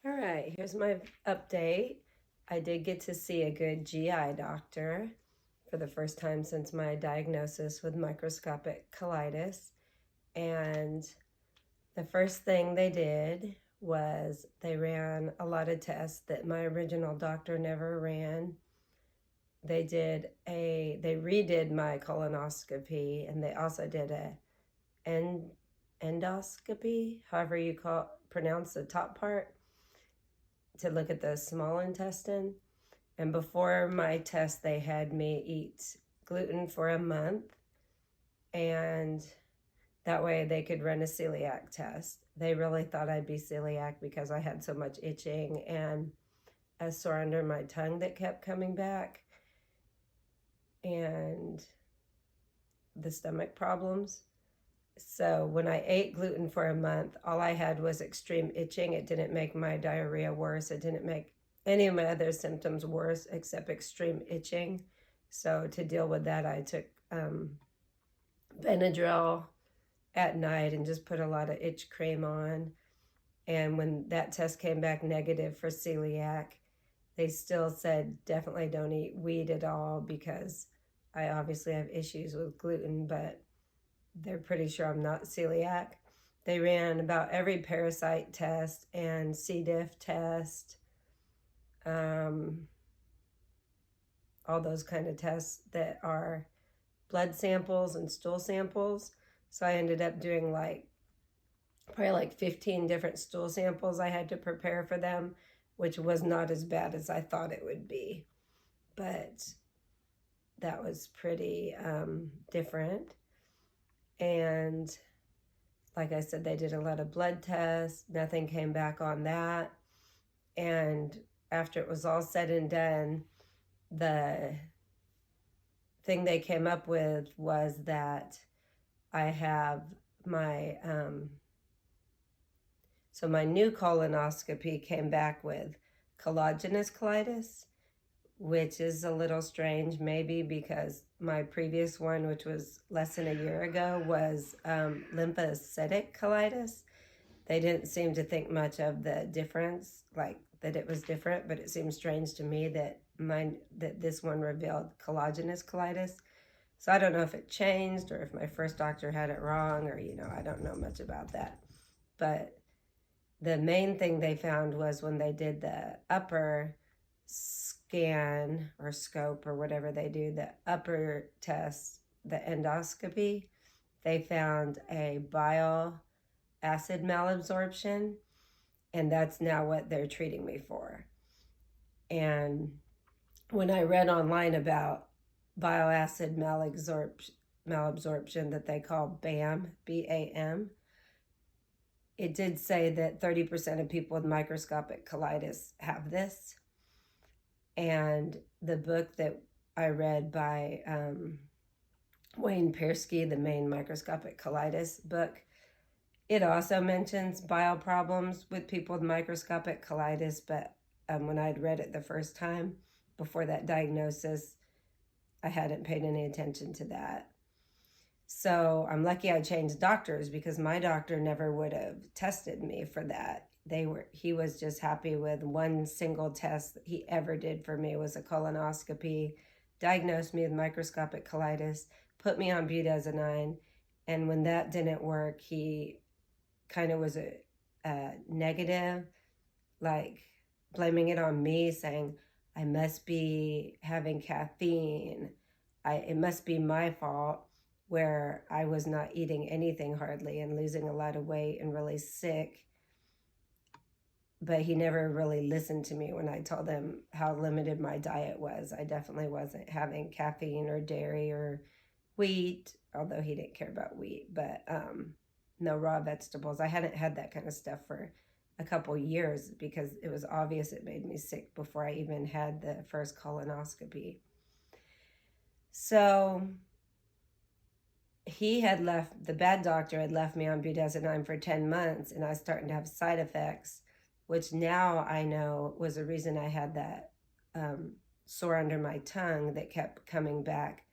All right, here's my update. I did get to see a good GI doctor for the first time since my diagnosis with microscopic colitis. And the first thing they did was they ran a lot of tests that my original doctor never ran. They redid my colonoscopy, and they also did a endoscopy, however you pronounce the top part, to look at the small intestine. And before my test, they had me eat gluten for a month, and that way they could run a celiac test. They really thought I'd be celiac because I had so much itching and a sore under my tongue that kept coming back, and the stomach problems. So when I ate gluten for a month, all I had was extreme itching. It didn't make my diarrhea worse. It didn't make any of my other symptoms worse except extreme itching. So to deal with that, I took Benadryl at night and just put a lot of itch cream on. And when that test came back negative for celiac, they still said definitely don't eat wheat at all because I obviously have issues with gluten, but they're pretty sure I'm not celiac. They ran about every parasite test and C. diff test, all those kind of tests that are blood samples and stool samples. So I ended up doing probably like 15 different stool samples I had to prepare for them, which was not as bad as I thought it would be. But that was pretty different. And like I said, they did a lot of blood tests. Nothing came back on that. And after it was all said and done, the thing they came up with was that I have my so my new colonoscopy came back with collagenous colitis, which is a little strange, maybe because my previous one, which was less than a year ago, was lymphocytic colitis. They didn't seem to think much of the difference, like that it was different, but it seemed strange to me that this one revealed collagenous colitis. So I don't know if it changed or if my first doctor had it wrong, or I don't know much about that. But the main thing they found was when they did the upper scan or scope or whatever they do, the upper test, the endoscopy, they found a bile acid malabsorption, and that's now what they're treating me for. And when I read online about bile acid malabsorption that they call BAM, BAM, it did say that 30% of people with microscopic colitis have this. And the book that I read by Wayne Persky, the main microscopic colitis book, it also mentions bile problems with people with microscopic colitis, but when I'd read it the first time before that diagnosis, I hadn't paid any attention to that. So I'm lucky I changed doctors because my doctor never would have tested me for that. He was just happy with one single test that he ever did for me was a colonoscopy, diagnosed me with microscopic colitis, put me on budesonide, and when that didn't work, he kind of was a negative, like blaming it on me, saying I must be having caffeine. It must be my fault, where I was not eating anything hardly and losing a lot of weight and really sick. But he never really listened to me when I told him how limited my diet was. I definitely wasn't having caffeine or dairy or wheat, although he didn't care about wheat, but no raw vegetables. I hadn't had that kind of stuff for a couple years because it was obvious it made me sick before I even had the first colonoscopy. So the bad doctor had left me on budesonide for 10 months, and I was starting to have side effects, which now I know was the reason I had that sore under my tongue that kept coming back.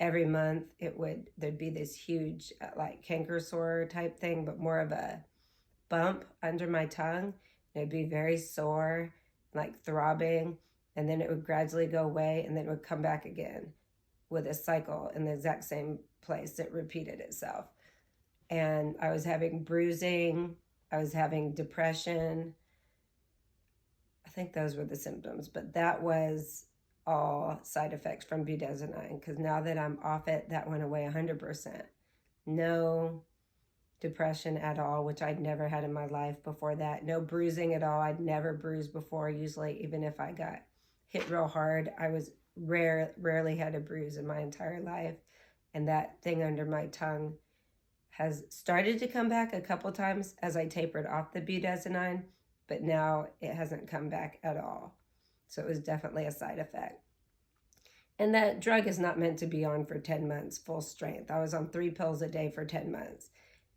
Every month there'd be this huge like canker sore type thing, but more of a bump under my tongue, It'd be very sore, like throbbing, and then it would gradually go away, and then it would come back again with a cycle in the exact same place. It repeated itself. And I was having bruising, I was having depression. I think those were the symptoms, but that was all side effects from budesonide, because now that I'm off it, that went away 100%. No depression at all, which I'd never had in my life before that. No bruising at all. I'd never bruised before. Usually, even if I got hit real hard, I was rarely had a bruise in my entire life. And that thing under my tongue has started to come back a couple times as I tapered off the budesonide, but now it hasn't come back at all. So it was definitely a side effect. And that drug is not meant to be on for 10 months full strength. I was on 3 pills a day for 10 months.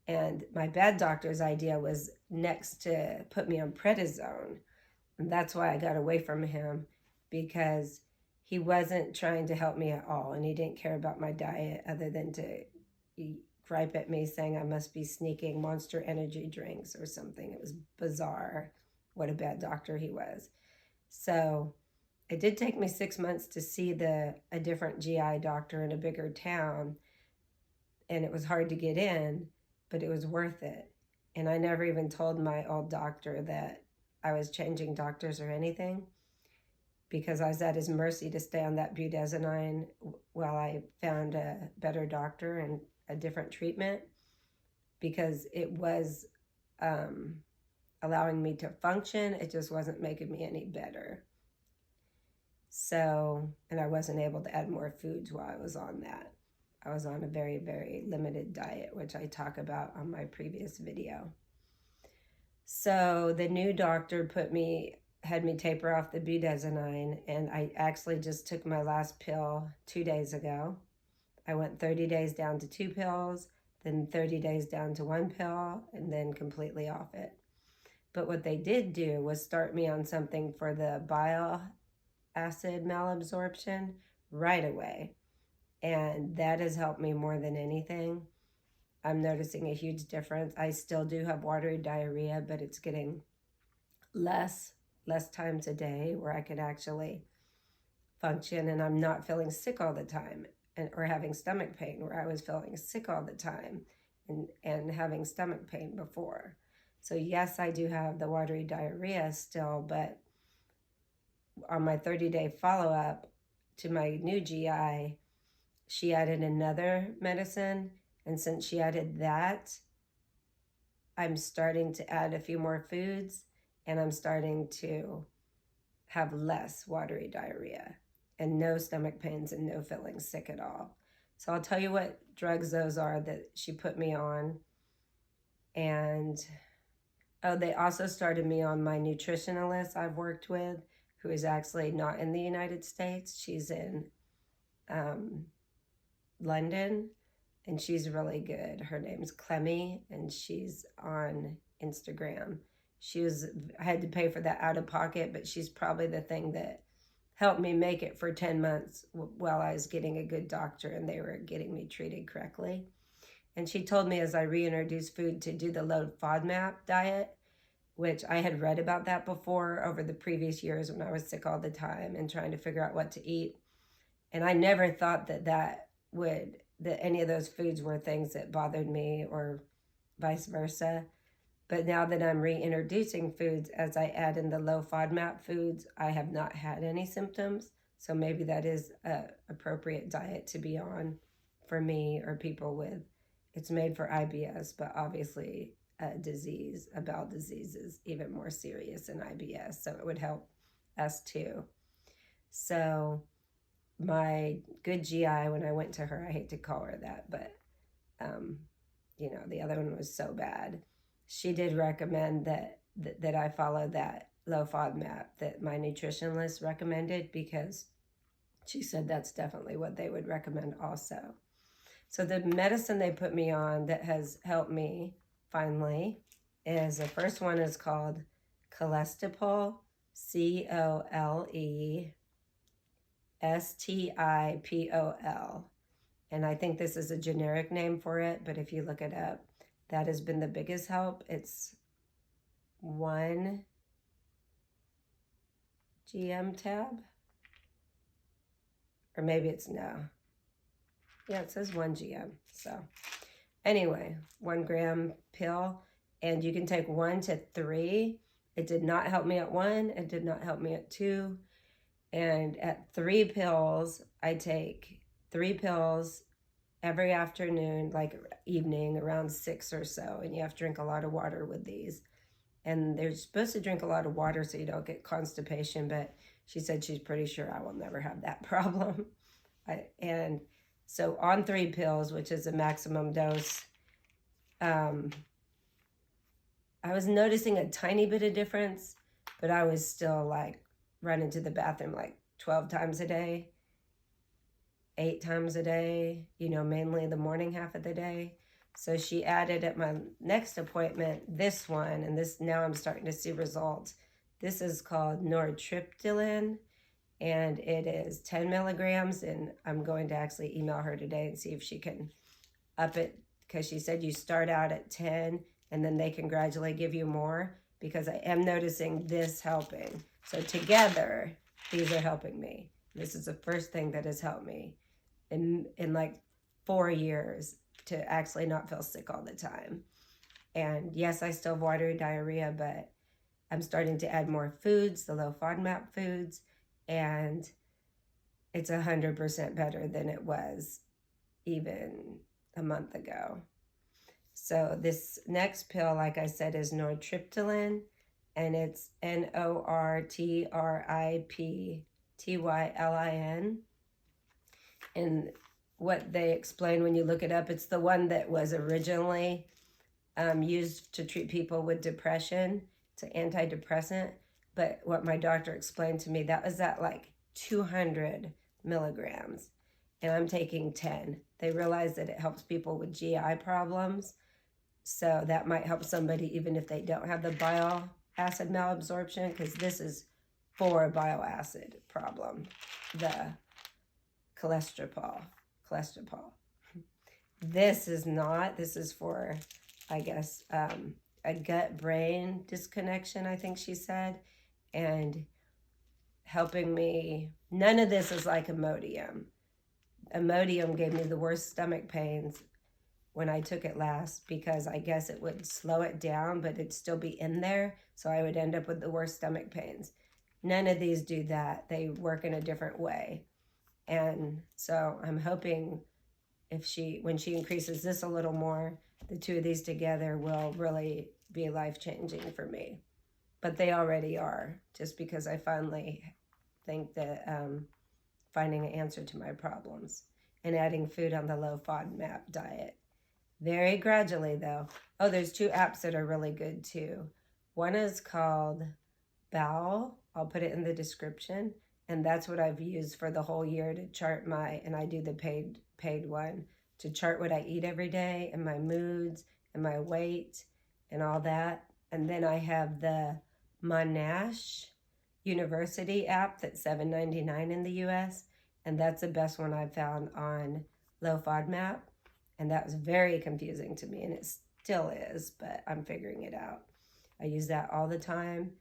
And my bad doctor's idea was next to put me on prednisone. And that's why I got away from him, because he wasn't trying to help me at all. And he didn't care about my diet other than to gripe at me saying I must be sneaking Monster Energy drinks or something. It was bizarre what a bad doctor he was. So it did take me 6 months to see a different GI doctor in a bigger town. And it was hard to get in, but it was worth it. And I never even told my old doctor that I was changing doctors or anything, because I was at his mercy to stay on that budesonide while I found a better doctor and a different treatment, because it was allowing me to function. It just wasn't making me any better. So, and I wasn't able to add more foods while I was on that. I was on a very, very limited diet, which I talk about on my previous video. So the new doctor had me taper off the budesonide, and I actually just took my last pill 2 days ago. I went 30 days down to 2 pills, then 30 days down to 1 pill, and then completely off it. But what they did do was start me on something for the bile acid malabsorption right away. And that has helped me more than anything. I'm noticing a huge difference. I still do have watery diarrhea, but it's getting less times a day where I could actually function, and I'm not feeling sick all the time or having stomach pain, where I was feeling sick all the time and having stomach pain before. So yes, I do have the watery diarrhea still, but on my 30-day follow-up to my new GI, she added another medicine, and since she added that, I'm starting to add a few more foods, and I'm starting to have less watery diarrhea and no stomach pains and no feeling sick at all. So I'll tell you what drugs those are that she put me on. And they also started me on my nutritionalist I've worked with, who is actually not in the United States. She's in London, and she's really good. Her name's Clemmy, and she's on Instagram. I had to pay for that out of pocket, but she's probably the thing that helped me make it for 10 months while I was getting a good doctor and they were getting me treated correctly. And she told me as I reintroduced food to do the low FODMAP diet, which I had read about that before over the previous years when I was sick all the time and trying to figure out what to eat. And I never thought that any of those foods were things that bothered me or vice versa. But now that I'm reintroducing foods, as I add in the low FODMAP foods, I have not had any symptoms. So maybe that is an appropriate diet to be on for me or people with, it's made for IBS, but obviously a bowel disease is even more serious than IBS. So it would help us too. So my good GI, when I went to her, I hate to call her that, but the other one was so bad. She did recommend that I follow that low FODMAP that my nutritionist recommended, because she said that's definitely what they would recommend also. So the medicine they put me on that has helped me finally is, the first one is called Colestipol, Colestipol. And I think this is a generic name for it, but if you look it up, that has been the biggest help. It's 1 GM tab. Or maybe it's no. Yeah, it says 1 GM. So anyway, 1 gram pill. And you can take 1 to 3. It did not help me at 1. It did not help me at 2. And at 3 pills, I take 3 pills every afternoon, like evening around 6 or so. And you have to drink a lot of water with these. And they're supposed to drink a lot of water so you don't get constipation. But she said she's pretty sure I will never have that problem. And so on 3 pills, which is a maximum dose, I was noticing a tiny bit of difference, but I was still like running to the bathroom like 12 times a day, 8 times a day, you know, mainly the morning half of the day. So she added at my next appointment this one, and this now I'm starting to see results. This is called nortriptyline, and it is 10 milligrams, and I'm going to actually email her today and see if she can up it, because she said you start out at 10 and then they can gradually give you more, because I am noticing this helping. So together, these are helping me. This is the first thing that has helped me in like 4 years to actually not feel sick all the time. And yes, I still have watery diarrhea, but I'm starting to add more foods, the low FODMAP foods, and it's 100% better than it was even a month ago. So this next pill, like I said, is nortriptyline, and it's nortriptylin. And what they explain when you look it up, it's the one that was originally used to treat people with depression. It's an antidepressant. But what my doctor explained to me, that was at like 200 milligrams. And I'm taking 10. They realize that it helps people with GI problems. So that might help somebody even if they don't have the bile acid malabsorption, because this is for a bile acid problem, the cholesterol. This is not. This is for, I guess, a gut-brain disconnection, I think she said, and helping me. None of this is like Imodium. Imodium gave me the worst stomach pains when I took it last, because I guess it would slow it down, but it'd still be in there, so I would end up with the worst stomach pains. None of these do that. They work in a different way. And so I'm hoping when she increases this a little more, the two of these together will really be life-changing for me. But they already are, just because I finally think that finding an answer to my problems and adding food on the low FODMAP diet. Very gradually, though. Oh, there's 2 apps that are really good, too. One is called Bowel. I'll put it in the description. And that's what I've used for the whole year to chart and I do the paid one, to chart what I eat every day and my moods and my weight and all that. And then I have the Monash University app that's $7.99 in the US. And that's the best one I've found on low FODMAP. And that was very confusing to me, and it still is, but I'm figuring it out. I use that all the time,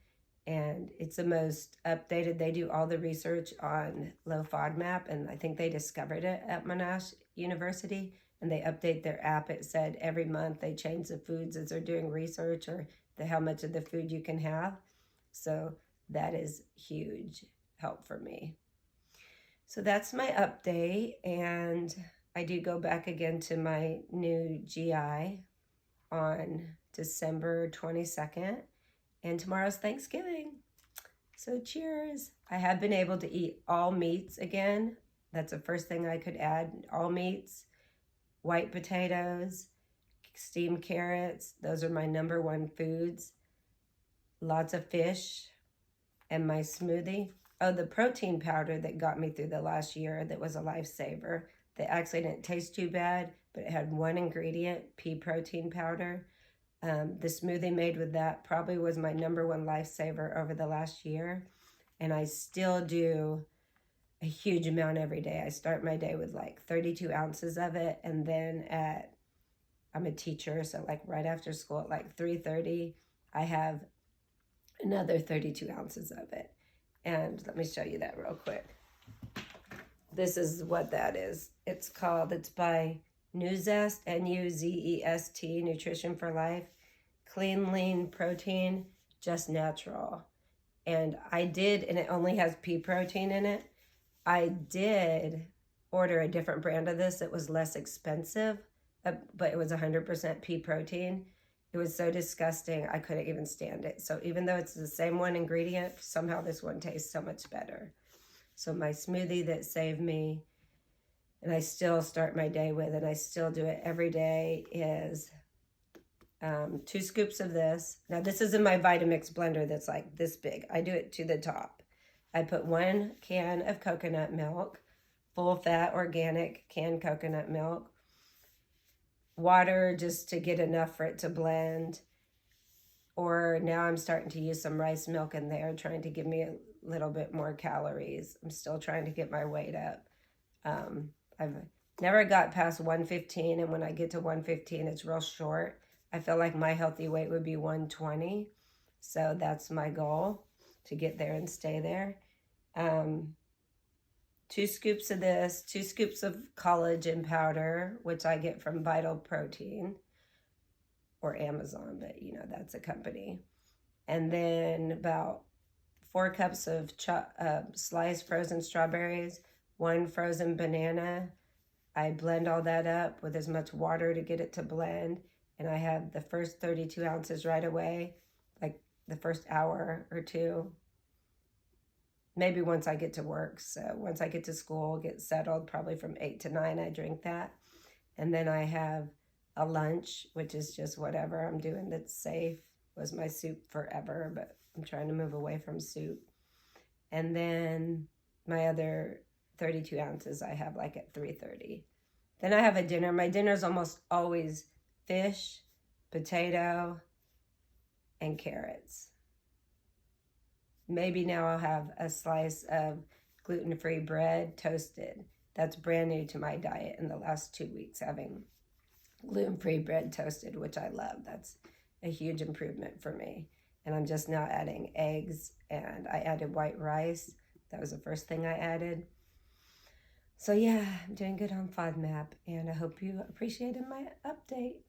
and it's the most updated. They do all the research on low FODMAP, and I think they discovered it at Monash University, and they update their app. It said every month they change the foods as they're doing research, or how much of the food you can have. So that is huge help for me. So that's my update, and I do go back again to my new GI on December 22nd, and tomorrow's Thanksgiving. So cheers. I have been able to eat all meats again. That's the first thing I could add. All meats, white potatoes, steamed carrots. Those are my #1 foods. Lots of fish, and my smoothie. Oh, the protein powder that got me through the last year, that was a lifesaver. That actually didn't taste too bad, but it had 1 ingredient, pea protein powder. The smoothie made with that probably was my #1 lifesaver over the last year. And I still do a huge amount every day. I start my day with like 32 ounces of it. And then I'm a teacher, so like right after school at like 3:30, I have another 32 ounces of it. And let me show you that real quick. This is what that is. It's by Nuzest, Nuzest, Nutrition for Life. Clean, lean protein, just natural. And it only has pea protein in it. I did order a different brand of this. It was less expensive, but it was 100% pea protein. It was so disgusting, I couldn't even stand it. So even though it's the same one ingredient, somehow this one tastes so much better. So my smoothie that saved me, and I still start my day with, and I still do it every day, is 2 scoops of this. Now this is in my Vitamix blender that's like this big. I do it to the top. I put 1 can of coconut milk, full fat organic canned coconut milk, water just to get enough for it to blend. Or now I'm starting to use some rice milk in there, trying to give me a little bit more calories. I'm still trying to get my weight up. I've never got past 115, and when I get to 115, it's real short. I feel like my healthy weight would be 120. So that's my goal, to get there and stay there. 2 scoops of this, 2 scoops of collagen powder, which I get from Vital Protein or Amazon, but you know, that's a company. And then about 4 cups of sliced frozen strawberries, 1 frozen banana. I blend all that up with as much water to get it to blend. And I have the first 32 ounces right away, like the first hour or 2. Maybe once I get to work. So once I get to school, get settled, probably from 8 to 9, I drink that. And then I have a lunch, which is just whatever I'm doing that's safe. Was my soup forever, but I'm trying to move away from soup. And then my other 32 ounces I have like at 3:30. Then I have a dinner. My dinner's almost always fish, potato, and carrots. Maybe now I'll have a slice of gluten-free bread, toasted. That's brand new to my diet in the last 2 weeks, having gluten-free bread toasted, which I love. That's a huge improvement for me. And I'm just now adding eggs, and I added white rice. That was the first thing I added. So yeah, I'm doing good on FODMAP, and I hope you appreciated my update.